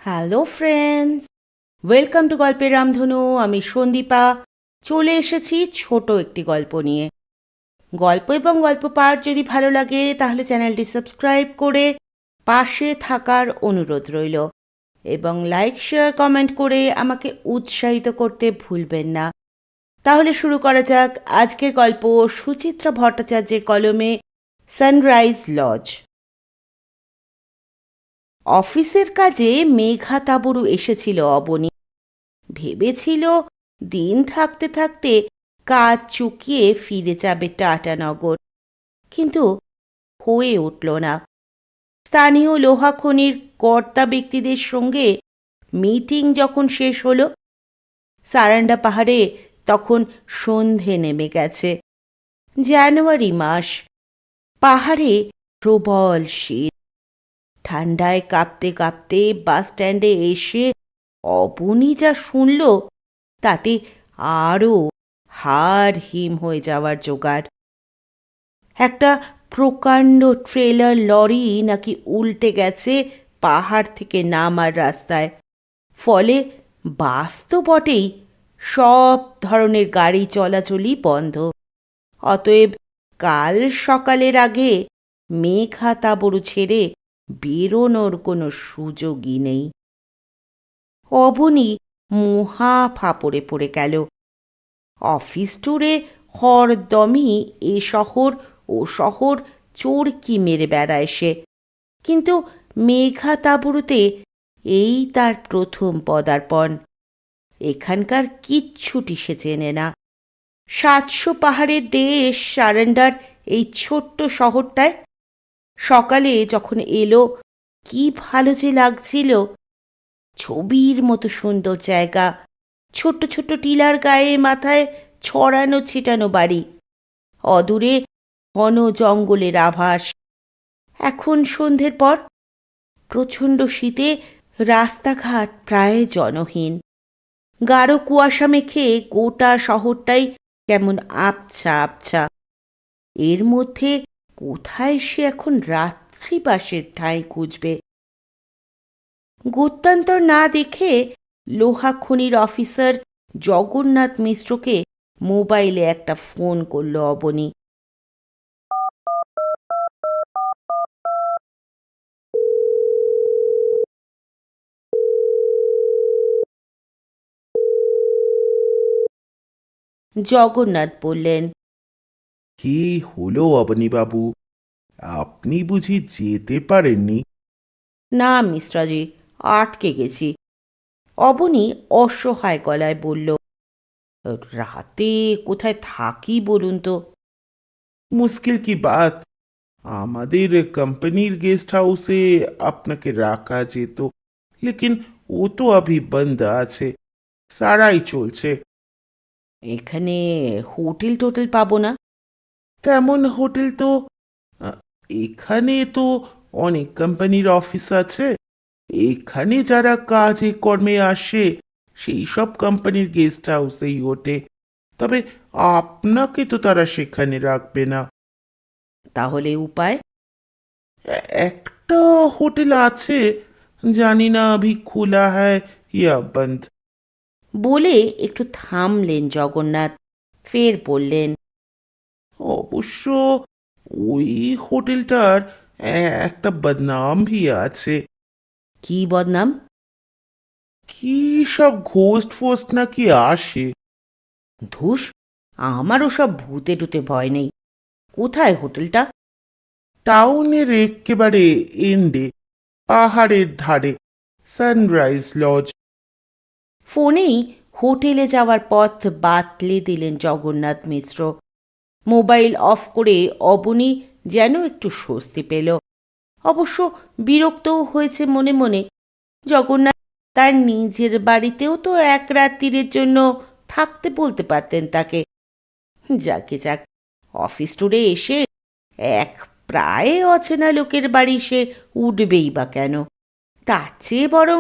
Hello friends, welcome to গল্পের রামধনু। আমি সন্দীপা চলে এসেছি ছোট একটি গল্প নিয়ে। গল্প এবং গল্প পাঠ যদি ভালো লাগে তাহলে চ্যানেলটি সাবস্ক্রাইব করে পাশে থাকার অনুরোধ রইল এবং লাইক শেয়ার কমেন্ট করে আমাকে উৎসাহিত করতে ভুলবেন না। তাহলে শুরু করা যাক আজকের গল্প, সুচিত্রা ভট্টাচার্যের কলমে সানরাইজ লজ। অফিসের কাজে মেঘা তাবুরু এসেছিল অবনী। ভেবেছিল দিন থাকতে থাকতে কাজ চুকিয়ে ফিরে যাবে টাটানগর, কিন্তু হয়ে উঠল না। স্থানীয় লোহা খনির কর্তা ব্যক্তিদের সঙ্গে মিটিং যখন শেষ হলো, সারান্ডা পাহাড়ে তখন সন্ধে নেমে গেছে। জানুয়ারি মাস, পাহাড়ে প্রবল শীত। ঠান্ডায় কাঁপতে কাঁপতে বাস স্ট্যান্ডে এসে অবনী যা শুনল তাতে আরও হাড় হিম হয়ে যাওয়ার জোগাড়। একটা প্রকাণ্ড ট্রেলার লরি নাকি উল্টে গেছে পাহাড় থেকে নামার রাস্তায়। ফলে বাস তো বটেই, সব ধরনের গাড়ি চলাচলই বন্ধ। অতএব কাল সকালের আগে মেঘা তাঁবু ছেড়ে বেরোনোর কোনো সুযোগই নেই। অবনী মহা ফাপড়ে পড়ে গেল। অফিস ট্যুরে হরদমই এ শহর ও শহর চরকি মেরে বেড়ায় সে, কিন্তু মেঘা তাঁবুতে এই তার প্রথম পদার্পণ। এখানকার কিচ্ছুটি সে চেনে না। 700 পাহাড়ের দেশ সারেন্ডার এই ছোট্ট শহরটায় সকালে যখন এলো কি ভালো যে লাগছিল। ছবির মতো সুন্দর জায়গা, ছোট্ট ছোট্ট টিলার গায়ে মাথায় ছড়ানো ছিটানো বাড়ি, অদূরে ঘন জঙ্গলের আভাস। এখন সন্ধ্যের পর প্রচণ্ড শীতে রাস্তাঘাট প্রায় জনহীন। গাঢ় কুয়াশা মেখে গোটা শহরটাই কেমন আবছা আবছা। এর মধ্যে কোথায় সে এখন রাত্রিবাসের ঠাঁই খুঁজবে? গত্যন্তর না দেখে লোহা খনির অফিসার জগন্নাথ মিশ্রকে মোবাইলে একটা ফোন করল অবনী। জগন্নাথ বললেন, কি হলো অবনীবাবু? আপনি বুঝি যেতে পারেননি? না মিশ্রাজি, আটকে গেছি। অবনী অসহায় গলায় বলল, রাতে কোথায় থাকি বলুন তো? মুশকিল কি বাত, আমাদের কোম্পানির গেস্ট হাউসে আপনাকে রাখা যেত, লেকিন ও তো अभी বন্ধ আছে, সারাই চলছে। এখানে হোটেল টোটেল পাবো না? তেমন হোটেল তো আহ, এখানে তো অনেক কোম্পানির অফিস আছে। এখানে যারা কাজে কর্মে আসে সেই সব কোম্পানির গেস্ট হাউসেই ওঠে। তবে আপনাকে তো তারা সেখানে রাখবে না। তাহলে উপায়? একটা হোটেল আছে, জানি না अभी খোলা হ্যায় ইয়া বন্ধ। বলে একটু থামলেন জগন্নাথ, ফের বললেন, অবশ্য ওই হোটেলটার একটা বদনাম ভি আছে। কি বদনাম? কি সব ঘোস্ট ফোস্ট নাকি আসে। ধুস, আমারও সব ভূতে টুতে ভয় নেই। কোথায় হোটেলটা? টাউনের একেবারে এন্ডে, পাহাড়ের ধারে, সানরাইজ লজ। ফোনেই হোটেলে যাওয়ার পথ বাতলে দিলেন জগন্নাথ মিশ্র। মোবাইল অফ করে অবনী যেন একটু স্বস্তি পেল। অবশ্য বিরক্তও হয়েছে মনে মনে। জগন্নাথ তার নিজের বাড়িতেও তো এক রাত্রিরের জন্য থাকতে বলতে পারতেন তাকে। যাকে যাক, অফিস ট্যুরে এসে এক প্রায় অচেনা লোকের বাড়ি সে উঠবেই বা কেন? তার চেয়ে বরং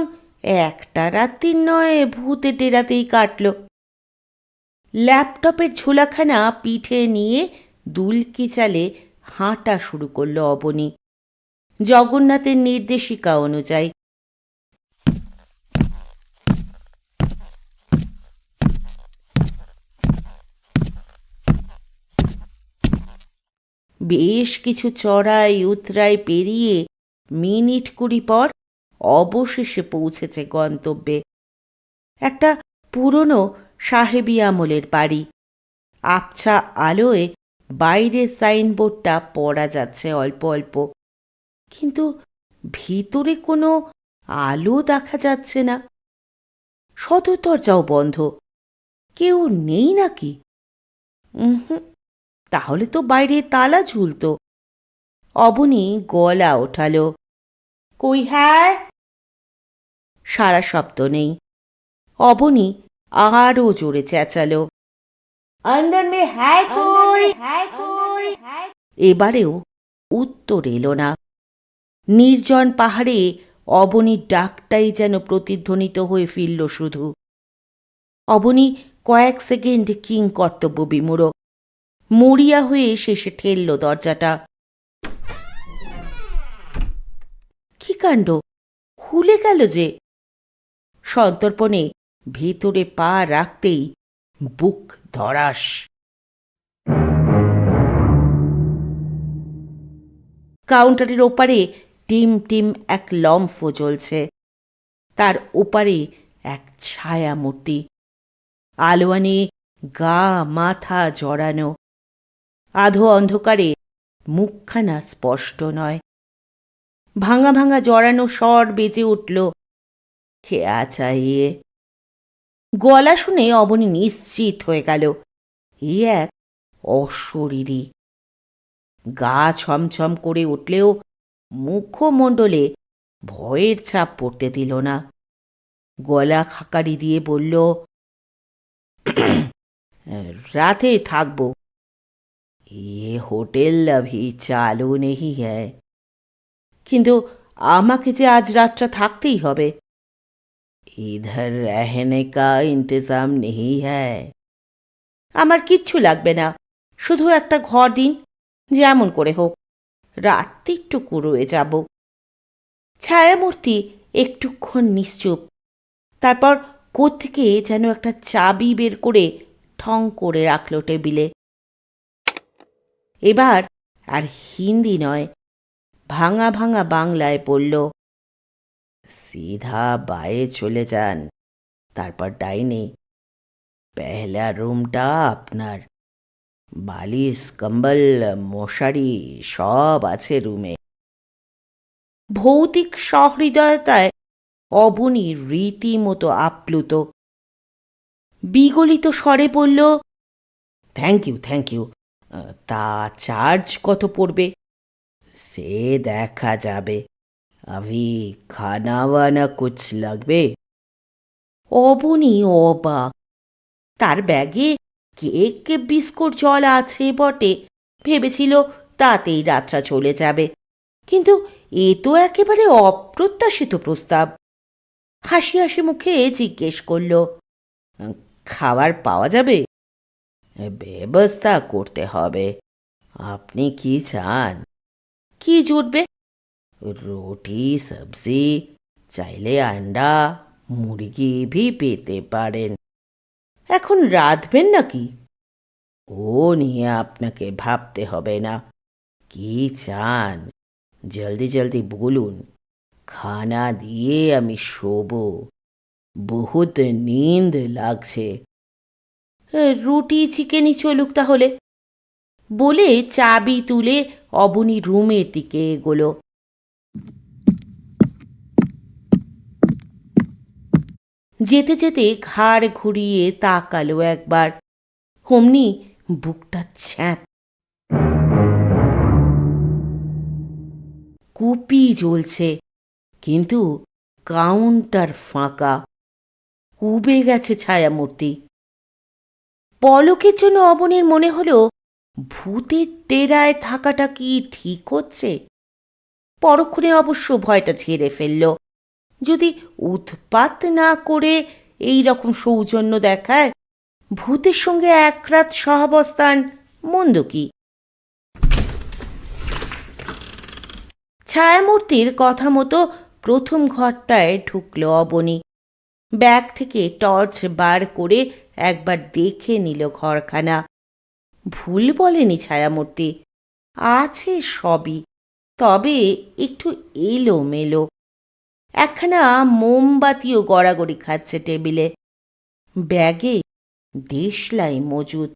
একটা রাত্রির নয় ভূতে টেরাতেই কাটল। ল্যাপটপের ঝোলাখানা পিঠে নিয়ে দুলকি চালে হাঁটা শুরু করল অবনী, জগন্নাথের নির্দেশিকা অনুযায়ী। বেশ কিছু চড়াই উতরাই পেরিয়ে মিনিট 20 পর অবশেষে পৌঁছেছে গন্তব্যে। একটা পুরনো সাহেবি আমলের বাড়ি। আবছা আলোয় বাইরের সাইনবোর্ডটা পড়া যাচ্ছে অল্প অল্প, কিন্তু ভিতরে কোনো আলো দেখা যাচ্ছে না। সদর দরজাও বন্ধ। কেউ নেই নাকি? উহুম, তাহলে তো বাইরে তালা ঝুলতো। অবনী গলা ওঠালো, কই হ্যাঁ? সারা শব্দ নেই। অবনী আরো জোরে চেঁচালো, अंदर में है कोई, है कोई। এবারেও উত্তর এলো না। নির্জন পাহাড়ে অবনীর ডাকটাই যেন প্রতিধ্বনিত হয়ে ফিরল শুধু। অবনী কয়েক সেকেন্ড কিং কর্তব্য বিমূঢ়, মরিয়া হয়ে শেষে ঠেলল দরজাটা। কি কাণ্ড, খুলে গেল যে! সন্তর্পণে ভেতরে পা রাখতেই বুক ধড়াস। কাউন্টারের ওপারে টিম টিম এক লম্ফ জ্বলছে। তার ওপারে এক ছায়া মূর্তি, আলোয়ানে গা মাথা জড়ানো। আধো অন্ধকারে মুখখানা স্পষ্ট নয়। ভাঙা ভাঙা জড়ানো স্বর বেজে উঠল, খেয়া চাইয়ে। গলা শুনে অবনী নিশ্চিত হয়ে গেল এ এক অশরীরী। গা ছমছম করে উঠলেও মুখমণ্ডলে ভয়ের ছাপ পড়তে দিল না। গলা খাকারি দিয়ে বলল, রাতে থাকব। ये হোটেল अभी চালু नहीं है। কিন্তু আমাকে যে আজ রাতটা থাকতেই হবে। इधर रहने का इंतजाम नहीं है। আমার কিচ্ছু লাগবে না, শুধু একটা ঘর দিন, যেমন করে হোক। রাত্রিটুকু রয়ে যাব। ছায়ামূর্তি একটুক্ষণ নিশ্চুপ, তারপর কোত্থেকে যেন একটা চাবি বের করে ঠং করে রাখল টেবিলে। এবার আর হিন্দি নয়, ভাঙা ভাঙা বাংলায় বলল, সিধা বায়ে চলে যান, তারপর ডাইনে। পেহলা রুমটা আপনার। বালিশ কম্বল মশারি সব আছে রুমে। ভৌতিক সহৃদয়তায় অবনী রীতিমতো আপ্লুত। বিগলিত স্বরে বলল, থ্যাংক ইউ থ্যাংক ইউ। তা চার্জ কত পড়বে? সে দেখা যাবে। अभी खाना वाना कुछ লাগবে? অবনী অবাক। তার ব্যাগে কেক বিস্কুট জল আছে বটে, ভেবেছিল তাতেই রাতটা চলে যাবে। কিন্তু এ তো একেবারে অপ্রত্যাশিত প্রস্তাব। হাসি হাসি মুখে জিজ্ঞেস করল, খাবার পাওয়া যাবে? ব্যবস্থা করতে হবে। আপনি কি চান? কি জুটবে? রুটি সবজি, চাইলে আন্ডা মুরগি ভি পেতে পারেন। এখন রাঁধবেন নাকি? ও নিয়ে আপনাকে ভাবতে হবে না। কি চান জলদি জলদি বলুন, খানা দিয়ে আমি শোবো। বহুত নিন্দ লাগছে। রুটি চিকেনই চলুক তাহলে, বলে চাবি তুলে অবনী রুমের দিকে এগোলো। যেতে যেতে ঘাড় ঘুরিয়ে তাকালো একবার, অমনি বুকটা ছ্যাঁক। কুপি জ্বলছে, কিন্তু কাউন্টার ফাঁকা। উবে গেছে ছায়ামূর্তি। পলকের জন্য অবনীর মনে হলো ভূতের ডেরায় থাকাটা কি ঠিক হচ্ছে। পরক্ষণে অবশ্য ভয়টা ঝেড়ে ফেলল। যদি উৎপাত না করে এই রকম সৌজন্য দেখায়, ভূতের সঙ্গে এক রাত সহাবস্থান মন্দ কি? ছায়ামূর্তির কথা মতো প্রথম ঘরটায় ঢুকল অবনী। ব্যাগ থেকে টর্চ বার করে একবার দেখে নিল ঘরখানা। ভুল বলেনি ছায়ামূর্তি। আছে সবই, তবে একটু এলোমেলো। একখানা মোমবাতিও গড়াগড়ি খাচ্ছে টেবিলে। ব্যাগে দেশলাই মজুদ।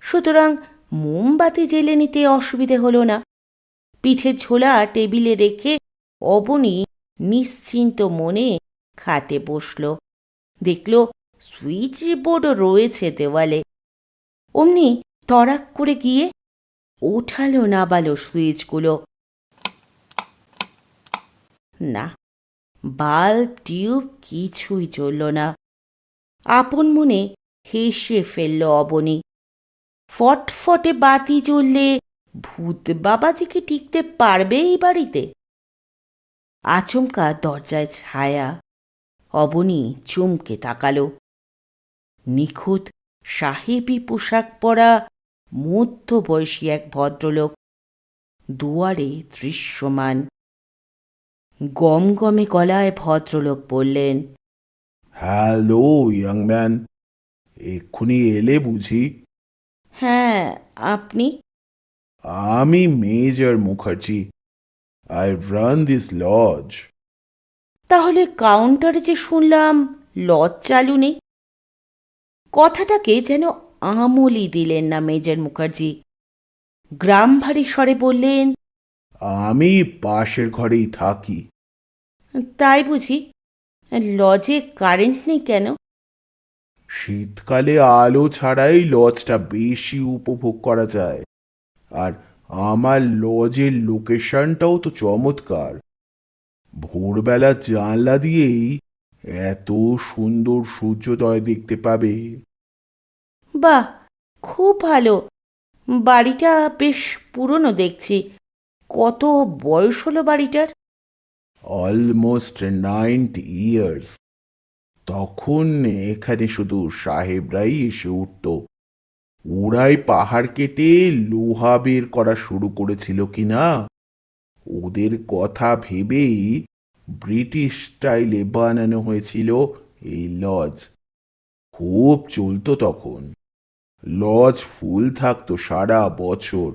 সুতরাং মোমবাতি জ্বেলে নিতে অসুবিধে হলো না। পিঠের ঝোলা টেবিলে রেখে অবনী নিশ্চিন্ত মনে খাটে বসল। দেখল সুইচ বোর্ডও রয়েছে দেওয়ালে। অমনি তড়াক করে গিয়ে ওঠালো নাবালো সুইচগুলো। না, বাল্ব টিউব কিছুই জ্বলল না। আপন মনে হেসে ফেলল অবনী। ফটফটে বাতি জ্বললে ভূত বাবাজি কি টিকতে পারবে এই বাড়িতে? আচমকা দরজায় ছায়া। অবনী চমকে তাকালো। নিখুঁত সাহেবি পোশাক পরা মধ্যবয়সী এক ভদ্রলোক দুয়ারে দৃশ্যমান। গমগমে গলায় ভদ্রলোক বললেন, হ্যালো ইয়াং ম্যান, এক্ষুনি এলে বুঝি? হ্যাঁ, আপনি? আমি major Mukherjee. I run this lodge. তাহলে কাউন্টারে যে শুনলাম লজ চালু নেই। কথাটাকে যেন আমলই দিলেন না মেজর মুখার্জি। গ্রাম ভারী স্বরে বললেন, আমি পাশের ঘরেই থাকি। তাই বুঝি? লজে কারেন্ট নেই কেন? শীতকালে আলো ছাড়াই লজটা বেশি উপভোগ করা যায়। আর আমার লজের লোকেশনটাও তো চমৎকার। ভোরবেলা জানলা দিয়েই এত সুন্দর সূর্যোদয় দেখতে পাবে। বাহ, খুব ভালো। বাড়িটা বেশ পুরনো দেখছি। কত বয়স হলো বাড়িটার? Almost 90 years. তখন এখানে শুধু সাহেবরাই এসে উঠত। ওরাই পাহাড় কেটে লোহা বের করা শুরু করেছিল কিনা ওদের কথা ভেবেই ব্রিটিশ স্টাইলে বানানো হয়েছিল এই লজ। খুব চলতো তখন। লজ ফুল থাকতো সারা বছর।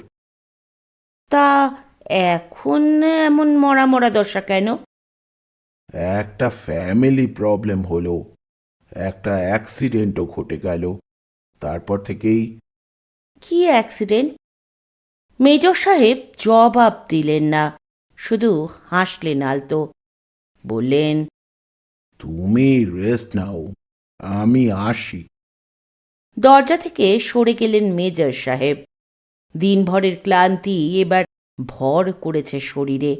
তা এখন এমন মরা মরা দশা কেন? একটা ফ্যামিলি প্রবলেম হলো, একটা অ্যাক্সিডেন্টও ঘটে গেল। তারপর থেকেই। কি অ্যাক্সিডেন্ট? মেজর সাহেব জবাব দিলেন না, শুধু হাসলেন আলতো। বললেন, তুমি রেস্ট নাও, আমি আসি। দরজা থেকে সরে গেলেন মেজর সাহেব। দিনভরের ক্লান্তি এবার ভর করেছে শরীরে।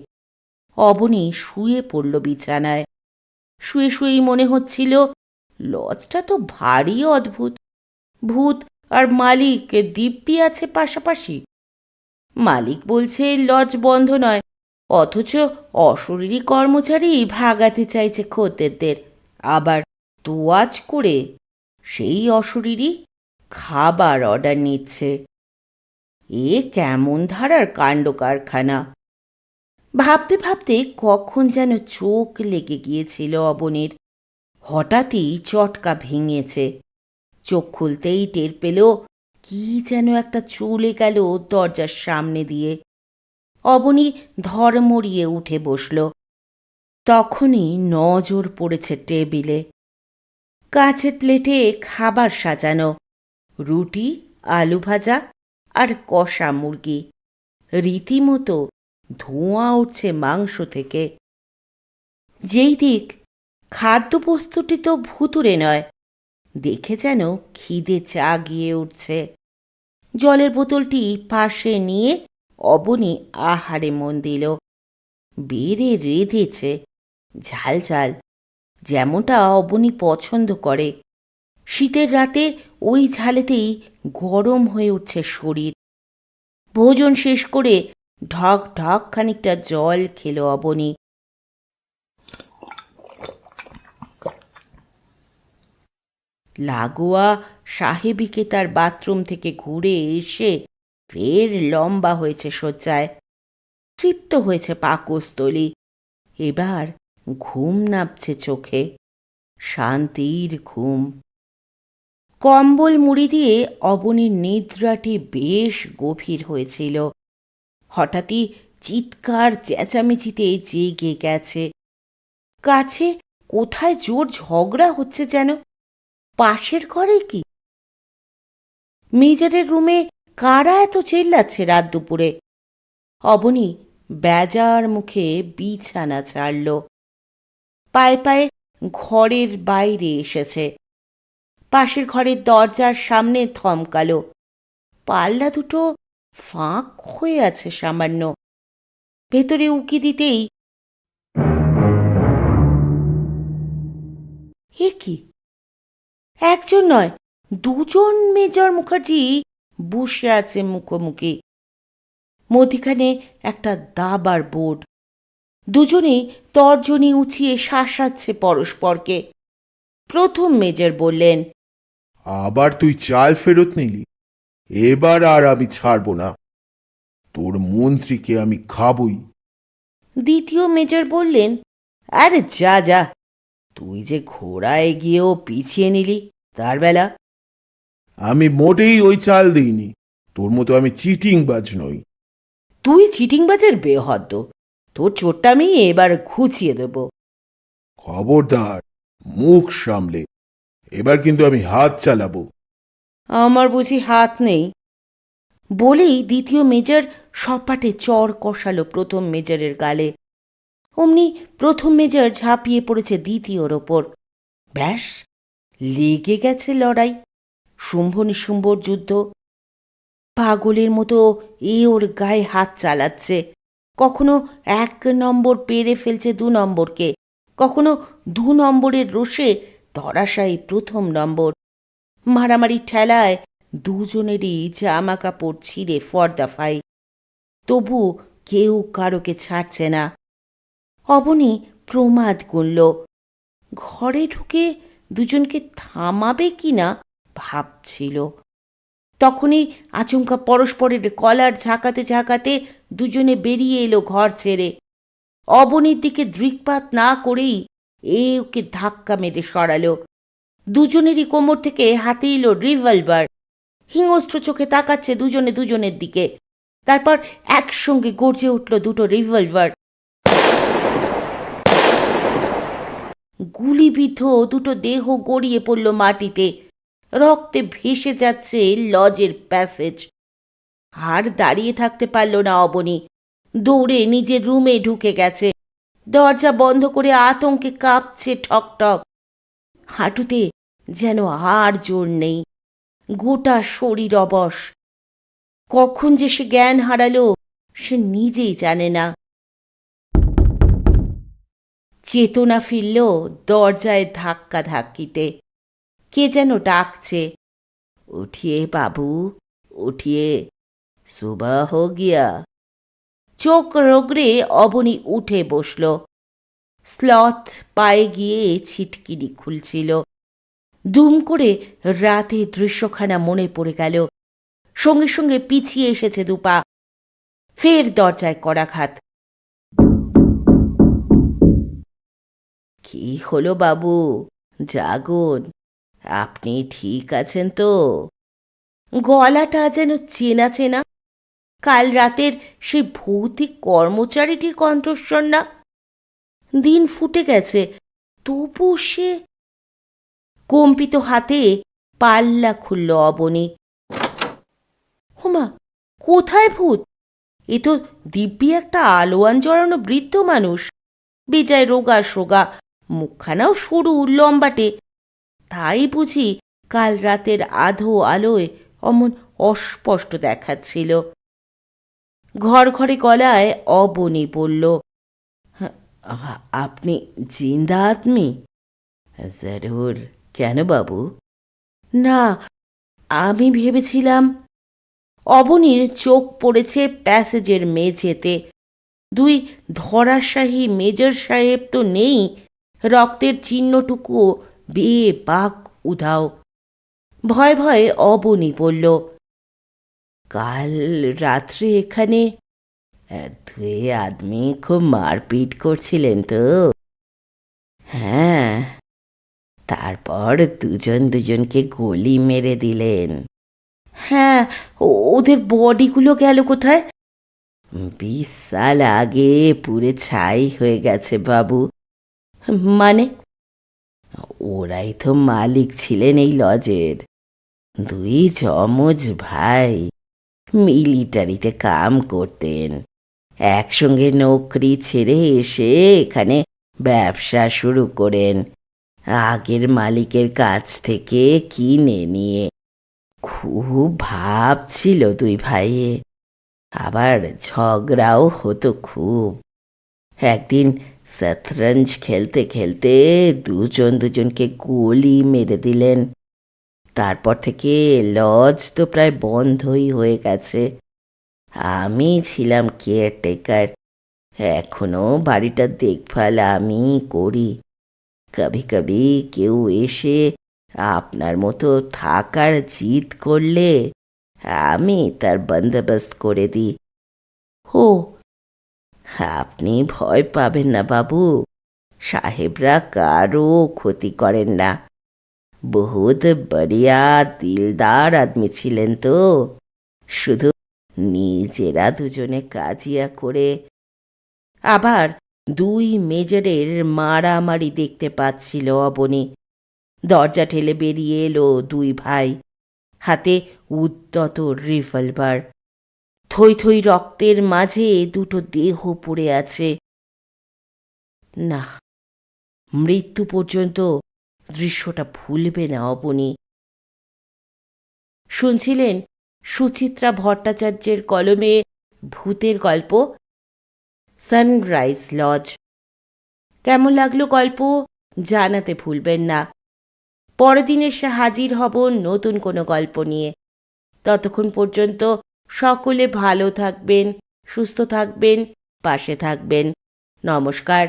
অবনী শুয়ে পড়ল বিছানায়। শুয়ে শুয়েই মনে হচ্ছিল, লজটা তো ভারী অদ্ভুত। ভূত আর মালিক দিব্যি আছে পাশাপাশি। মালিক বলছে লজ বন্ধ নয়, অথচ অশরীরী কর্মচারী ভাগাতে চাইছে খদ্দেরদের। আবার তোয়াজ করে সেই অশরীরী খাবার অর্ডার নিচ্ছে। এ কেমন ধারার কাণ্ড কারখানা! ভাবতে ভাবতে কখন যেন চোখ লেগে গিয়েছিল অবনীর। হঠাৎই চটকা ভেঙেছে। চোখ খুলতেই টের পেল কি যেন একটা চলে গেল দরজার সামনে দিয়ে। অবনী ধড়মড়িয়ে উঠে বসল। তখনই নজর পড়েছে টেবিলে। কাঁচের প্লেটে খাবার সাজানো, রুটি, আলু ভাজা আর কষা মুরগি। রীতিমতো ধোঁয়া উঠছে মাংস থেকে। যেই দিক খাদ্যবস্তুটি তো ভুতুড়ে নয়, দেখে যেন খিদে জাগিয়ে উঠছে। জলের বোতলটি পাশে নিয়ে অবনী আহারে মন দিল। বেড়ে রেঁধেছে, ঝাল ঝাল, যেমনটা অবনী পছন্দ করে। শীতের রাতে ওই ঝালেতেই গরম হয়ে উঠছে শরীর। ভোজন শেষ করে ঢক ঢক খানিকটা জল খেল অবনী। লাগোয়া সাহেবিকে তার বাথরুম থেকে ঘুরে এসে ফের লম্বা হয়েছে শয্যায়। তৃপ্ত হয়েছে পাকস্থলী। এবার ঘুম নামছে চোখে, শান্তির ঘুম। কম্বল মুড়ি দিয়ে অবনীর নিদ্রাটি বেশ গভীর হয়েছিল। হঠাৎই চিৎকার চেঁচামেচিতে জেগে গেছে। কাছে কোথায় জোর ঝগড়া হচ্ছে যেন। পাশের ঘরে কি? মেজরের রুমে কারা এত চেল্লাচ্ছে রাত দুপুরে? অবনী বেজার মুখে বিছানা ছাড়ল। পায়ে পায়ে ঘরের বাইরে এসেছে। পাশের ঘরের দরজার সামনে থমকালো। পাল্লা দুটো ফাঁক হয়ে আছে সামান্য। ভেতরে উকি দিতেই এ কি! একজন নয়, দুজন মেজর মুখার্জি বসে আছে মুখোমুখি। মধ্যিখানে একটা দাবার বোর্ড। দুজনেই তর্জনী উঁচিয়ে শাসাচ্ছে পরস্পরকে। প্রথম মেজর বললেন, আবার তুই চাল ফেরত নিলি? এবার আর আমি ছাড়ব না। তোর মন্ত্রীকে আমি খাবই। দ্বিতীয় মেজর বললেন, আরে যা যা, তুই যে ঘোড়ায় গিয়েও পিছিয়ে নিলি তার বেলা। আমি মোটেই ওই চাল দিইনি। তোর মতো আমি চিটিংবাজ নই। তুই চিটিংবাজের বেহদ্দ। তোর চোটটা আমি এবার ঘুচিয়ে দেব। খবরদার, মুখ সামলে। এবার কিন্তু আমি হাত চালাবো। আমার বুঝি হাত নেই? বলেই দ্বিতীয় মেজর সপাটে চড় কষালো প্রথম মেজরের গালে। অমনি প্রথম মেজর ঝাঁপিয়ে পড়েছে দ্বিতীয়র ওপর। ব্যাস, লেগে গেছে লড়াই। শুম্ভ নিশুম্ভর যুদ্ধ। পাগলের মতো এ ওর গায়ে হাত চালাচ্ছে। কখনো 1 নম্বর পেরে ফেলছে 2 নম্বরকে, কখনো 2 নম্বরের রোষে ধরাশায়ী প্রথম নম্বর। মারামারি ঠেলায় দুজনেরই জামা কাপড় ছিঁড়ে ফর্দাফাই। তবু কেউ কারোকে ছাড়ছে না। অবনী প্রমাদ গুনল। ঘরে ঢুকে দুজনকে থামাবে কিনা ভাবছিল। তখনই আচমকা পরস্পরের কলার ঝাঁকাতে ঝাঁকাতে দুজনে বেরিয়ে এলো ঘর ছেড়ে। অবনীর দিকে দৃকপাত না করেই ওকে ধাক্কা মেরে সরালো। দুজনেরই কোমর থেকে হাতে এলো রিভলভার। হিংস্র চোখে তাকাচ্ছে দুজনে দুজনের দিকে। তারপর একসঙ্গে গর্জে উঠল দুটো রিভলভার। গুলিবিদ্ধ দুটো দেহ গড়িয়ে পড়ল মাটিতে। রক্তে ভেসে যাচ্ছে লজের প্যাসেজ। আর দাঁড়িয়ে থাকতে পারল না অবনী। দৌড়ে নিজের রুমে ঢুকে গেছে। দরজা বন্ধ করে আতঙ্কে কাঁপছে ঠকঠক। হাঁটুতে যেন আর জোর নেই। গোটা শরীর অবশ। কখন যে সে জ্ঞান হারালো সে নিজেই জানে না। চেতনা ফিরল দরজায় ধাক্কা ধাক্কিতে। কে যেন ডাকছে, উঠিয়ে বাবু, উঠিয়ে, সুবহ হো গিয়া। চোখ রগড়ে অবনী উঠে বসল। স্লথ পায়ে গিয়ে ছিটকিনি খুলছিল। দুম করে রাতে দৃশ্যখানা মনে পড়ে গেল। সঙ্গে সঙ্গে পিছিয়ে এসেছে দুপা। ফের দরজায় করাঘাত। কি হলো বাবু, জাগুন। আপনি ঠিক আছেন তো? গলাটা যেন চেনা চেনা। কাল রাতের সেই ভৌতিক কর্মচারীটির কণ্ঠস্বর না? দিন ফুটে গেছে, তবু সে। কম্পিত হাতে পাল্লা খুলল অবনী। হোমা, কোথায় ভূত? এ তো দিব্যি একটা আলোয়ান জড়ানো বৃদ্ধ মানুষ। বেজায় রোগা সোগা, মুখখানাও সরু লম্বাটে। তাই বুঝি কাল রাতের আধো আলোয় অমন অস্পষ্ট দেখাচ্ছিল। ঘর ঘরে গলায় অবনী বলল, আপনি জিন্দা আদমি? জরুর। কেন বাবু? না, আমি ভেবেছিলাম। অবনীর চোখ পড়েছে প্যাসেজের মেঝেতে। 2 ধরাশাহী মেজর সাহেব তো নেই, রক্তের চিহ্নটুকু বেবাক উধাও। ভয় ভয়ে অবনী বলল, কাল রাত্রে এখানে 2 আদমি খুব মারপিট করছিলেন তো? হ্যাঁ, তার তারপর দুজন দুজনকে গুলি মেরে দিলেন। হ্যাঁ, ওদের বডিগুলো গেল কোথায়? 20 সাল আগে পুড়ে ছাই হয়ে গেছে বাবু। মানে? ওরাই তো মালিক ছিলেন এই লজের, দুই যমজ ভাই, মিলিটারিতে কাম করতেন, একসঙ্গে নৌকরি ছেড়ে এসে এখানে ব্যবসা শুরু করেন আগের মালিকের কাছ থেকে কিনে নিয়ে। খুব ভাব ছিল দুই ভাইয়ে, আবার ঝগড়াও হতো খুব। একদিন শতরঞ্জ খেলতে খেলতে দুজন দুজনকে গুলি মেরে দিলেন। তারপর থেকে লজ তো প্রায় বন্ধই হয়ে গেছে। আমি ছিলাম কেয়ারটেকার, এখনো বাড়িটার দেখভাল আমি করি। কবি কবি কেউ এসে আপনার মতো থাকার জিদ করলে আমি তার বন্দোবস্ত করে দিই। ও, আপনি ভয় পাবেন না বাবু, সাহেবরা কারো ক্ষতি করেন না। বহুত বড়িয়া দিলদার আদমি ছিলেন তো, শুধু নিজেরা দুজনে কাজিয়া করে। আবার দুই মেজরের মারামারি দেখতে পাচ্ছিল অবনী। দরজা ঠেলে বেরিয়ে এলো দুই ভাই, হাতে উদ্যত রিভলভার। থই থই রক্তের মাঝে দুটো দেহ পড়ে আছে। না, মৃত্যু পর্যন্ত দৃশ্যটা ভুলবে না অবনী। শুনছিলেন সুচিত্রা ভট্টাচার্যের কলমে ভূতের গল্প সানরাইজ লজ। কেমন লাগলো গল্প জানাতে ভুলবেন না। পরের দিন এসে হাজির হব নতুন কোনো গল্প নিয়ে। ততক্ষণ পর্যন্ত সকলে ভালো থাকবেন, সুস্থ থাকবেন, পাশে থাকবেন। নমস্কার।